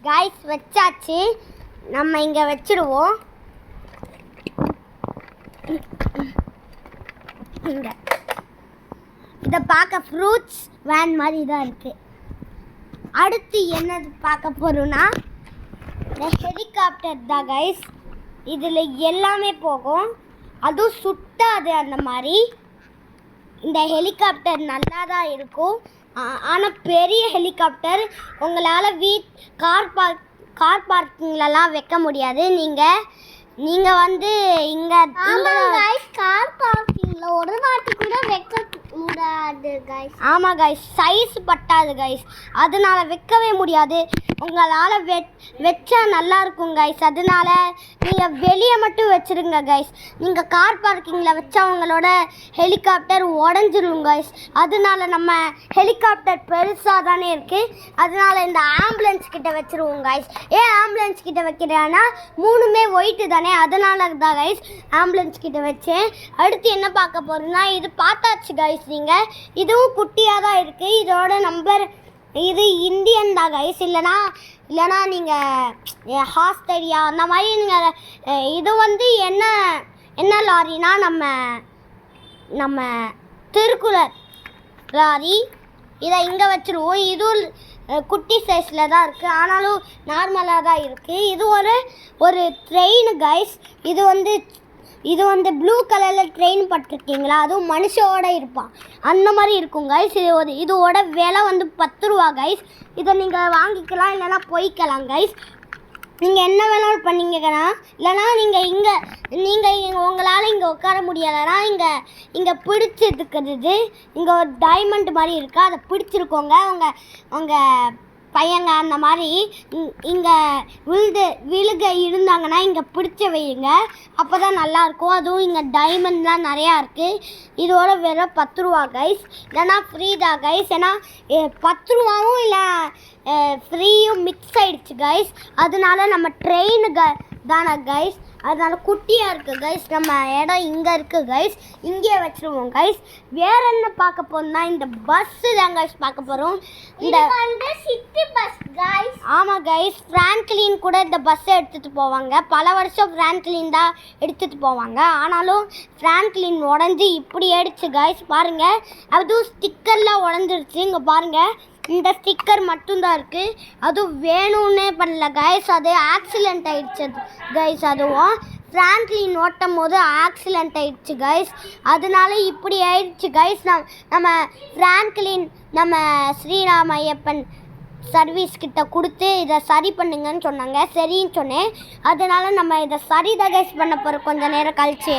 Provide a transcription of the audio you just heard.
Guys வச்சாச்சு. நம்ம இங்கே வச்சிடுவோம். இங்கே இதை பார்க்க ஃப்ரூட்ஸ் வேன் மாதிரி தான் இருக்குது. அடுத்து என்னது பார்க்க போகிறோன்னா இந்த ஹெலிகாப்டர் தான் கைஸ். இதில் எல்லாமே போகும், அதுவும் சுட்டாது. அந்த மாதிரி இந்த ஹெலிகாப்டர் நல்லா தான் இருக்கும். ஆனால் பெரிய ஹெலிகாப்டர் உங்களால் கார் பார்க்கிங்லலாம் வைக்க முடியாது. நீங்கள் வந்து இங்கே கார் பார்க்கிங்கில் ஒரு வாட்டி கூட வைக்க முடியாது கைஸ். ஆமாம் கைஸ், சைஸ் பட்டாது கைஸ், அதனால வைக்கவே முடியாது. உங்களால் வச்சா நல்லா இருக்கும் கைஸ். அதனால நீங்கள் வெளியே மட்டும் வச்சுருங்க கைஸ். நீங்கள் கார் பார்க்கிங்கில் வச்சா உங்களோட ஹெலிகாப்டர் உடஞ்சிரும் கைஸ். அதனால நம்ம ஹெலிகாப்டர் பெருசாக தானே இருக்குது, அதனால இந்த ஆம்புலன்ஸ் கிட்ட வச்சுருவோம் கைஸ். ஏன் ஆம்புலன்ஸ் கிட்ட வைக்கிறேன்னா மூணுமே ஒயிட்டு தானே, அதனால தான் கைஸ் ஆம்புலன்ஸ் கிட்ட வச்சேன். அடுத்து என்ன பார்க்க போகிறோம்னா இது பார்த்தாச்சு கைஸ். நீங்கள் இதுவும் குட்டியாக தான் இருக்குது. இதோட நம்பர் இது இந்தியன் தான் கைஸ். இல்லைனா நீங்கள் ஹாஸ்டரியா அந்த மாதிரி நீங்கள் இது வந்து என்ன லாரினா நம்ம திருக்குறள் லாரி. இதை இங்கே வச்சுருவோம். இதுவும் குட்டி சைஸில் தான் இருக்குது, ஆனாலும் நார்மலாக தான் இருக்குது. இது ஒரு ட்ரெயின் கைஸ். இது வந்து ப்ளூ கலரில் ட்ரெயின் பட்டிருக்கீங்களா, அதுவும் மனுஷோட இருப்பான் அந்த மாதிரி இருக்கும் கைஸ். இதோட விலை வந்து 10 ரூபா கைஸ். இதை நீங்கள் வாங்கிக்கலாம், இல்லைனா போய்க்கலாம் கைஸ். நீங்கள் என்ன வேணாலும் பண்ணிங்கன்னா, இல்லைனா நீங்கள் உங்களால் இங்கே உட்கார முடியலைன்னா இங்கே பிடிச்சிருக்கிறது இங்கே ஒரு டைமண்ட் மாதிரி இருக்குது, அதை பிடிச்சிருக்கோங்க. உங்கள் பையங்க அந்த மாதிரி இங்கே விழுக இருந்தாங்கன்னா இங்கே பிடிச்ச வையுங்க, அப்போ தான் நல்லாயிருக்கும். அதுவும் இங்கே டைமண்ட்லாம் நிறையா இருக்குது. இதோட வெறும் 10 ரூபா கைஸ், இல்லைனா ஃப்ரீ தான் கைஸ். ஏன்னா 10 ரூபாவும் இல்லை ஃப்ரீயும் மிக்ஸ் ஆகிடுச்சு கைஸ். அதனால நம்ம ட்ரெயின் தானே கைஸ், அதனால குட்டியாக இருக்குது கைஸ். நம்ம இடம் இங்கே இருக்குது கைஸ், இங்கேயே வச்சுருவோம் கைஸ். வேற என்ன பார்க்க போகிறோம்னா இந்த பஸ்ஸு தான் கைஸ் பார்க்க போகிறோம். இந்த சிட்டி பஸ் கைஸ். ஆமாம் கைஸ், ஃப்ராங்க்லின் கூட இந்த பஸ்ஸை எடுத்துகிட்டு போவாங்க. பல வருஷம் ஃப்ராங்க்லின் தான் எடுத்துகிட்டு போவாங்க. ஆனாலும் ஃப்ராங்க்லின் உடஞ்சி இப்படி ஆயிடுச்சு கைஸ். பாருங்கள், அதுவும் ஸ்டிக்கர்லாம் உடஞ்சிருச்சு. இங்கே பாருங்கள், இந்த ஸ்டிக்கர் மட்டும்தான் இருக்குது. அதுவும் வேணும்னே பண்ணல கைஸ், அது ஆக்சிடெண்ட் ஆகிடுச்சு கைஸ். அதுவும் ஃப்ராங்க்லின் ஓட்டும் போது ஆக்சிடெண்ட் ஆகிடுச்சு கைஸ், அதனால இப்படி ஆயிடுச்சு கைஸ். நம்ம ஃப்ராங்க்லின் நம்ம ஸ்ரீராம் ஐயப்பன் சர்வீஸ் கிட்ட கொடுத்து இதை சரி பண்ணுங்கன்னு சொன்னாங்க. சரின்னு சொன்னேன். அதனால நம்ம இதை சரி தான் கைஸ் பண்ண போகிறோம் கொஞ்சம் நேரம் கழிச்சு.